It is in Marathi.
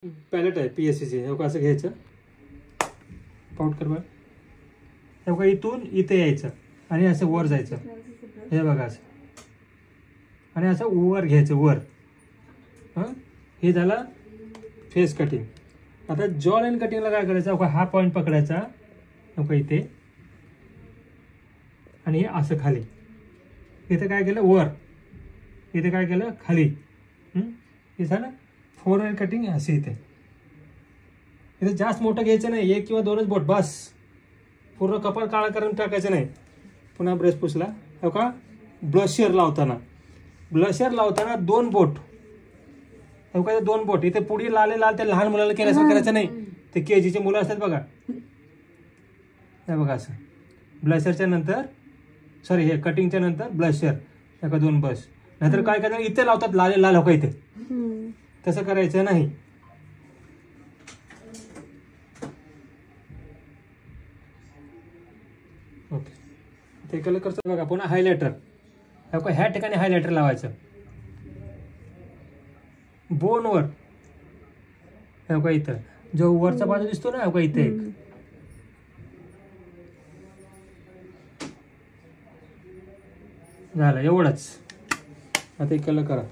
पॅलेट आहे PSCची. हे बघा असं घ्यायचं, पाऊट कर बघा. हे बघा इथून इथे यायचं आणि असं वर जायचं. हे बघा असं आणि असं वर घ्यायचं वर. हां, हे झालं फेस कटिंग. आता जॉ लाईन कटिंगला काय करायचं, बघा हा पॉईंट पकडायचा बघा इथे आणि हे असं खाली. इथे काय केलं वर, इथे काय केलं खाली. हे झालं फोरहेड कटिंग. असे इथे जास्त मोठं घ्यायचं नाही, 1 किंवा 2च बोट बस. पूर्ण कपाळ काळा करून टाकायचं नाही. पुन्हा ब्रश पुसला. हो का, ब्लशर लावताना 2 बोट. हो का, 2 बोट इथे पुढे लाल ते लहान मुलाला केल्यासारखं करायचं नाही. ते KGचे मुलं असतात बघा, हे बघा असं ब्लशरच्या नंतर, सॉरी हे कटिंगच्या नंतर ब्लशर एका 2 बस. नाहीतर काय करणार इथे लावतात लाल हो का इथे, तसं करायचं नाही. ओके, ते कलर करतो बघा. पुन्हा हायलायटर. ह्या ठिकाणी हायलायटर लावायचं बोनवर. हे का इथं जो वरचा बाजू दिसतो ना, का इथे एक झालं एवढंच. आता एक कलर करा.